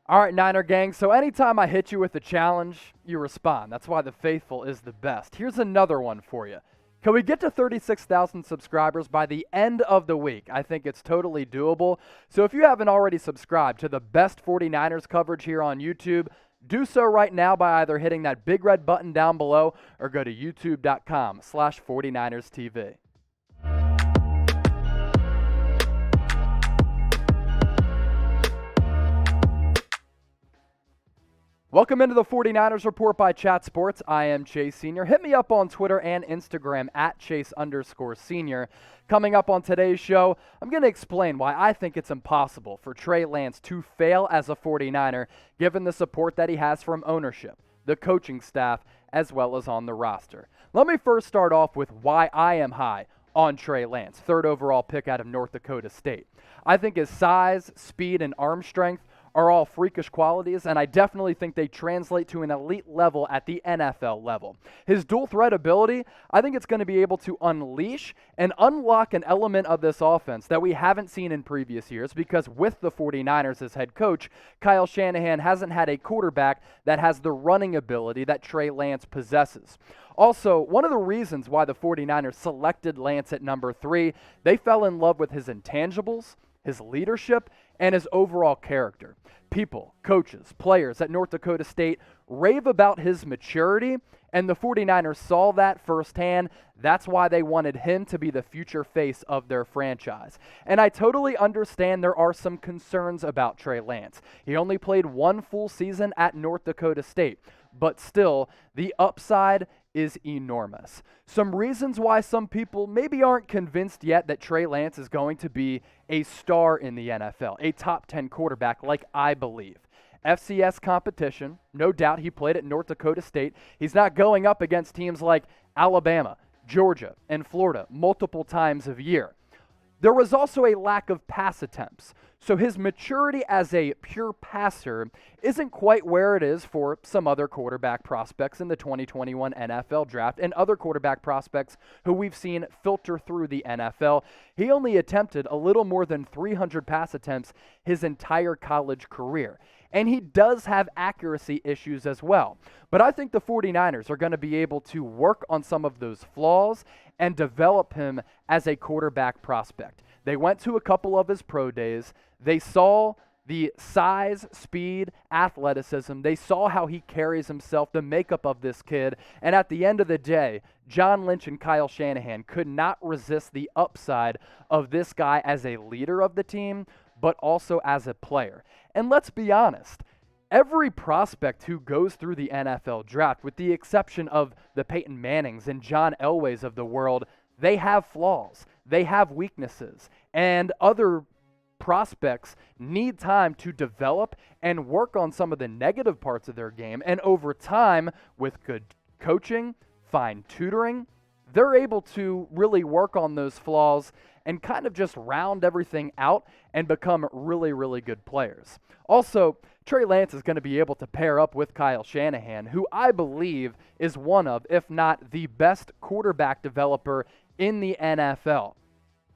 All right, Niner gang. So anytime I hit you with a challenge, you respond. That's why the faithful is the best. Here's another one for you. Can we get to 36,000 subscribers by the end of the week? I think it's totally doable. So if you haven't already subscribed to the best 49ers coverage here on YouTube, do so right now by either hitting that big red button down below or go to youtube.com/49erstv. Welcome into the 49ers Report by Chat Sports. I am Chase Sr. Hit me up on Twitter and Instagram at Chase_Senior. Coming up on today's show, I'm going to explain why I think it's impossible for Trey Lance to fail as a 49er, given the support that he has from ownership, the coaching staff, as well as on the roster. Let me first start off with why I am high on Trey Lance, third overall pick out of North Dakota State. I think his size, speed, and arm strength are all freakish qualities, and I definitely think they translate to an elite level at the NFL level. His dual threat ability, I think it's going to be able to unleash and unlock an element of this offense that we haven't seen in previous years, because with the 49ers as head coach, Kyle Shanahan hasn't had a quarterback that has the running ability that Trey Lance possesses. Also, one of the reasons why the 49ers selected Lance at number 3, they fell in love with his intangibles, his leadership, and his overall character. People, coaches, players at North Dakota State rave about his maturity, and the 49ers saw that firsthand. That's why they wanted him to be the future face of their franchise. And I totally understand there are some concerns about Trey Lance. He only played one full season at North Dakota State, but still, the upside is enormous. Some reasons why some people maybe aren't convinced yet that Trey Lance is going to be a star in the NFL, a top 10 quarterback like I believe. FCS competition, no doubt he played at North Dakota State. He's not going up against teams like Alabama, Georgia, and Florida multiple times a year. There was also a lack of pass attempts, so his maturity as a pure passer isn't quite where it is for some other quarterback prospects in the 2021 NFL draft and other quarterback prospects who we've seen filter through the NFL. He only attempted a little more than 300 pass attempts his entire college career. And he does have accuracy issues as well. But I think the 49ers are going to be able to work on some of those flaws and develop him as a quarterback prospect. They went to a couple of his pro days. They saw the size, speed, athleticism. They saw how he carries himself, the makeup of this kid. And at the end of the day, John Lynch and Kyle Shanahan could not resist the upside of this guy as a leader of the team, but also as a player. And let's be honest, every prospect who goes through the NFL draft, with the exception of the Peyton Mannings and John Elways of the world, they have flaws, they have weaknesses, and other prospects need time to develop and work on some of the negative parts of their game. And over time, with good coaching, fine tutoring, they're able to really work on those flaws and kind of just round everything out and become really, really good players. Also, Trey Lance is going to be able to pair up with Kyle Shanahan, who I believe is one of, if not the best quarterback developer in the NFL.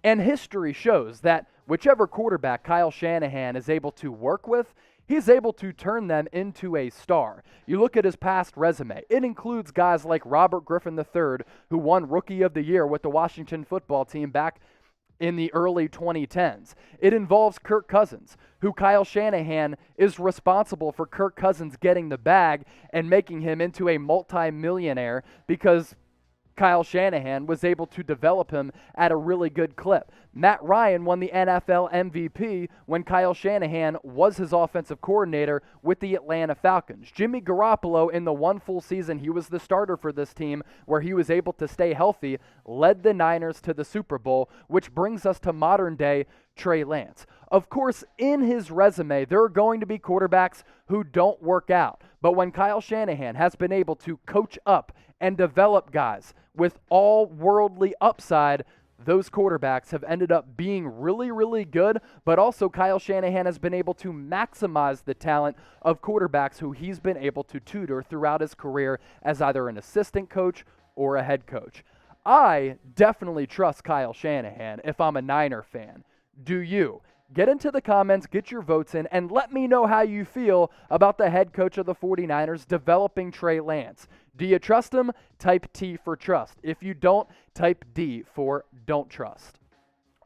And history shows that whichever quarterback Kyle Shanahan is able to work with, he's able to turn them into a star. You look at his past resume. It includes guys like Robert Griffin III, who won Rookie of the Year with the Washington football team back in the early 2010s. It involves Kirk Cousins, who Kyle Shanahan is responsible for Kirk Cousins getting the bag and making him into a multi-millionaire because Kyle Shanahan was able to develop him at a really good clip. Matt Ryan won the NFL MVP when Kyle Shanahan was his offensive coordinator with the Atlanta Falcons. Jimmy Garoppolo, in the one full season he was the starter for this team, where he was able to stay healthy, led the Niners to the Super Bowl, which brings us to modern day Trey Lance. Of course, in his resume, there are going to be quarterbacks who don't work out. But when Kyle Shanahan has been able to coach up and develop guys with all worldly upside, those quarterbacks have ended up being really, really good, but also Kyle Shanahan has been able to maximize the talent of quarterbacks who he's been able to tutor throughout his career as either an assistant coach or a head coach. I definitely trust Kyle Shanahan if I'm a Niner fan. Do you? get into the comments, get your votes in, and let me know how you feel about the head coach of the 49ers developing Trey Lance. Do you trust him? Type T for trust. If you don't, type D for don't trust.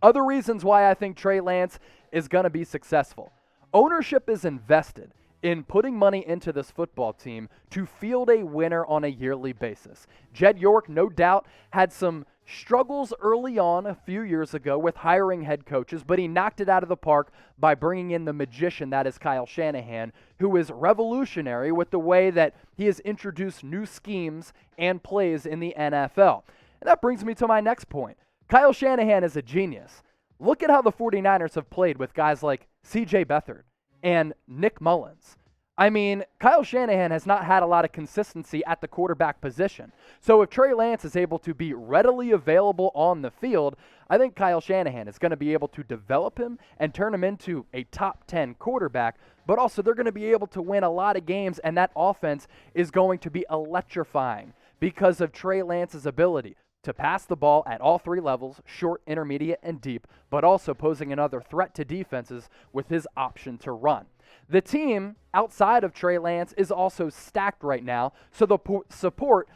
Other reasons why I think Trey Lance is going to be successful. Ownership is invested in putting money into this football team to field a winner on a yearly basis. Jed York, no doubt, had some struggles early on a few years ago with hiring head coaches, but he knocked it out of the park by bringing in the magician that is Kyle Shanahan, who is revolutionary with the way that he has introduced new schemes and plays in the NFL. And that brings me to my next point. Kyle Shanahan is a genius. Look at how the 49ers have played with guys like C.J. Beathard and Nick Mullins. I mean, Kyle Shanahan has not had a lot of consistency at the quarterback position. So if Trey Lance is able to be readily available on the field, I think Kyle Shanahan is going to be able to develop him and turn him into a top 10 quarterback, but also they're going to be able to win a lot of games, and that offense is going to be electrifying because of Trey Lance's ability to pass the ball at all three levels, short, intermediate, and deep, but also posing another threat to defenses with his option to run. The team outside of Trey Lance is also stacked right now, so the support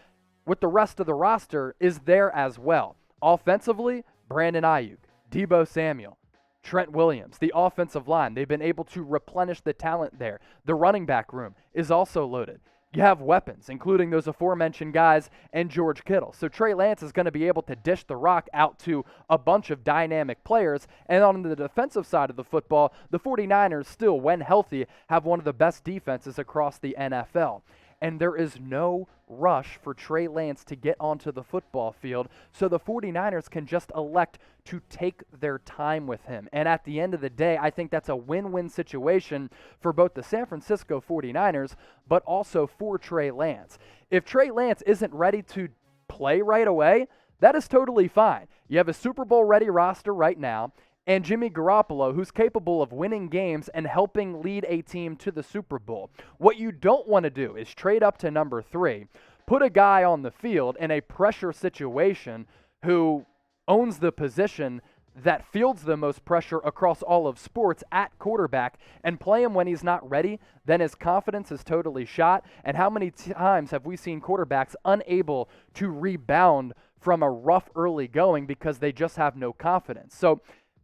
with the rest of the roster is there as well. Offensively, Brandon Aiyuk, Deebo Samuel, Trent Williams, the offensive line, they've been able to replenish the talent there. The running back room is also loaded. You have weapons, including those aforementioned guys and George Kittle. So Trey Lance is going to be able to dish the rock out to a bunch of dynamic players. And on the defensive side of the football, the 49ers still, when healthy, have one of the best defenses across the NFL. And there is no rush for Trey Lance to get onto the football field, so the 49ers can just elect to take their time with him. And at the end of the day, I think that's a win-win situation for both the San Francisco 49ers, but also for Trey Lance. If Trey Lance isn't ready to play right away, that is totally fine. You have a Super Bowl-ready roster right now, and Jimmy Garoppolo, who's capable of winning games and helping lead a team to the Super Bowl. What you don't want to do is trade up to number 3, put a guy on the field in a pressure situation who owns the position that fields the most pressure across all of sports at quarterback, and play him when he's not ready, then his confidence is totally shot. And how many times have we seen quarterbacks unable to rebound from a rough early going because they just have no confidence? So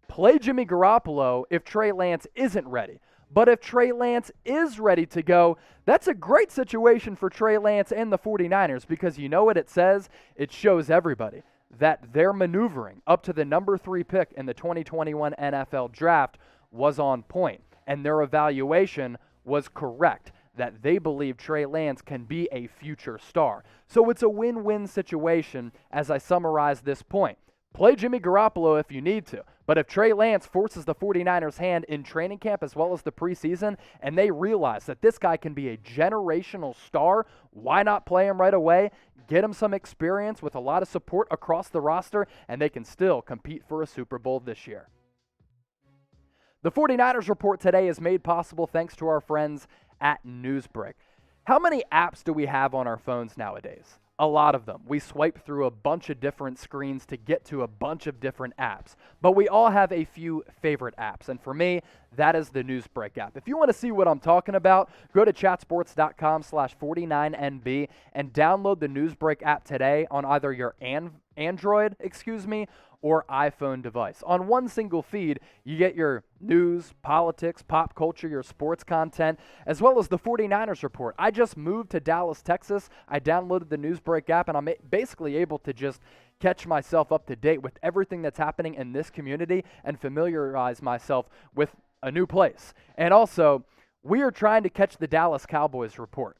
play Jimmy Garoppolo if Trey Lance isn't ready. But if Trey Lance is ready to go, that's a great situation for Trey Lance and the 49ers, because you know what it says? It shows everybody that their maneuvering up to the number 3 pick in the 2021 NFL Draft was on point, and their evaluation was correct, that they believe Trey Lance can be a future star. So it's a win-win situation as I summarize this point. Play Jimmy Garoppolo if you need to. But if Trey Lance forces the 49ers' hand in training camp as well as the preseason, and they realize that this guy can be a generational star, why not play him right away? Get him some experience with a lot of support across the roster, and they can still compete for a Super Bowl this year. The 49ers report today is made possible thanks to our friends at Newsbreak. How many apps do we have on our phones nowadays? A lot of them. We swipe through a bunch of different screens to get to a bunch of different apps. But we all have a few favorite apps. And for me, that is the Newsbreak app. If you want to see what I'm talking about, go to chatsports.com/49NB and download the Newsbreak app today on either your Android, or iPhone device. On one single feed, you get your news, politics, pop culture, your sports content, as well as the 49ers report. I just moved to Dallas, Texas. I downloaded the Newsbreak app, and I'm basically able to just catch myself up to date with everything that's happening in this community and familiarize myself with a new place. And also, we are trying to catch the Dallas Cowboys report.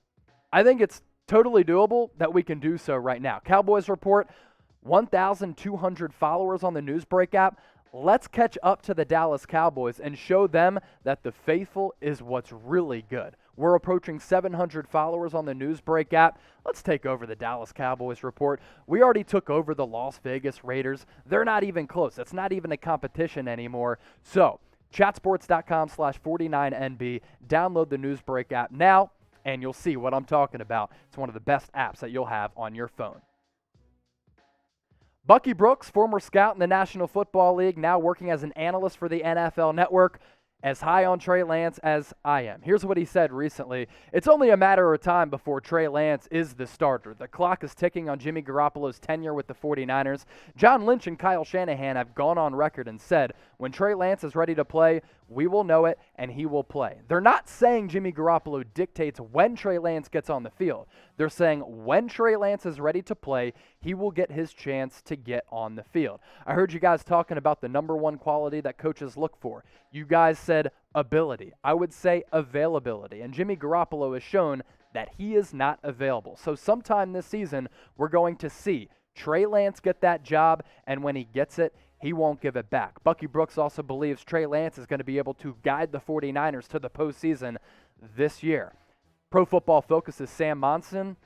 I think it's totally doable that we can do so right now. Cowboys report, 1,200 followers on the Newsbreak app. Let's catch up to the Dallas Cowboys and show them that the faithful is what's really good. We're approaching 700 followers on the Newsbreak app. Let's take over the Dallas Cowboys report. We already took over the Las Vegas Raiders. They're not even close. It's not even a competition anymore. So, chatsports.com/49NB. Download the Newsbreak app now, and you'll see what I'm talking about. It's one of the best apps that you'll have on your phone. Bucky Brooks, former scout in the National Football League, now working as an analyst for the NFL Network, as high on Trey Lance as I am. Here's what he said recently. It's only a matter of time before Trey Lance is the starter. The clock is ticking on Jimmy Garoppolo's tenure with the 49ers. John Lynch and Kyle Shanahan have gone on record and said, when Trey Lance is ready to play, we will know it and he will play. They're not saying Jimmy Garoppolo dictates when Trey Lance gets on the field. They're saying when Trey Lance is ready to play, he will get his chance to get on the field. I heard you guys talking about the number one quality that coaches look for. You guys said ability. I would say availability. And Jimmy Garoppolo has shown that he is not available. So sometime this season, we're going to see Trey Lance get that job, and when he gets it, he won't give it back. Bucky Brooks also believes Trey Lance is going to be able to guide the 49ers to the postseason this year. Pro Football Focus's Sam Monson,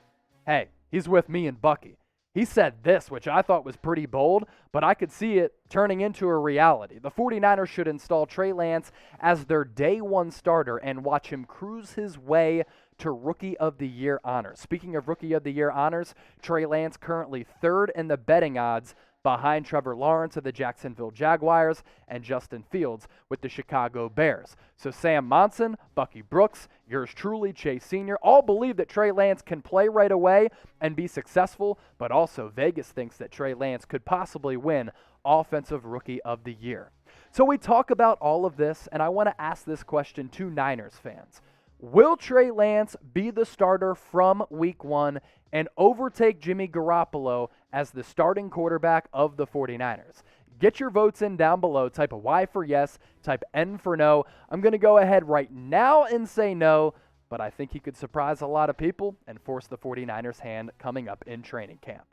hey, he's with me and Bucky. He said this, which I thought was pretty bold, but I could see it turning into a reality. The 49ers should install Trey Lance as their day one starter and watch him cruise his way to Rookie of the Year honors. Speaking of Rookie of the Year honors, Trey Lance currently third in the betting odds behind Trevor Lawrence of the Jacksonville Jaguars and Justin Fields with the Chicago Bears. So Sam Monson, Bucky Brooks, yours truly, Chase Sr., all believe that Trey Lance can play right away and be successful, but also Vegas thinks that Trey Lance could possibly win Offensive Rookie of the Year. So we talk about all of this, and I want to ask this question to Niners fans. Will Trey Lance be the starter from week one and overtake Jimmy Garoppolo as the starting quarterback of the 49ers? Get your votes in down below. Type a Y for yes, type N for no. I'm going to go ahead right now and say no, but I think he could surprise a lot of people and force the 49ers' hand coming up in training camp.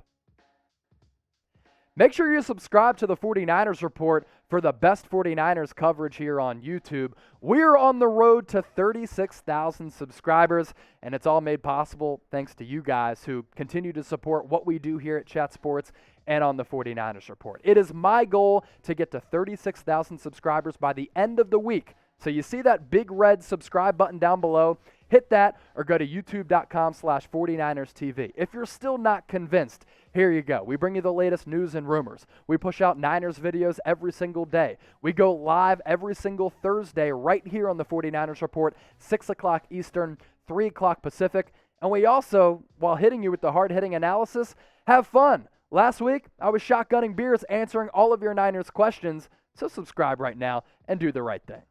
Make sure you subscribe to the 49ers Report for the best 49ers coverage here on YouTube. We're on the road to 36,000 subscribers, and it's all made possible thanks to you guys who continue to support what we do here at Chat Sports and on the 49ers Report. It is my goal to get to 36,000 subscribers by the end of the week. So you see that big red subscribe button down below? Hit that or go to youtube.com/49erstv. If you're still not convinced, here you go. We bring you the latest news and rumors. We push out Niners videos every single day. We go live every single Thursday right here on the 49ers Report, 6 o'clock Eastern, 3 o'clock Pacific. And we also, while hitting you with the hard-hitting analysis, have fun. Last week, I was shotgunning beers answering all of your Niners questions, so subscribe right now and do the right thing.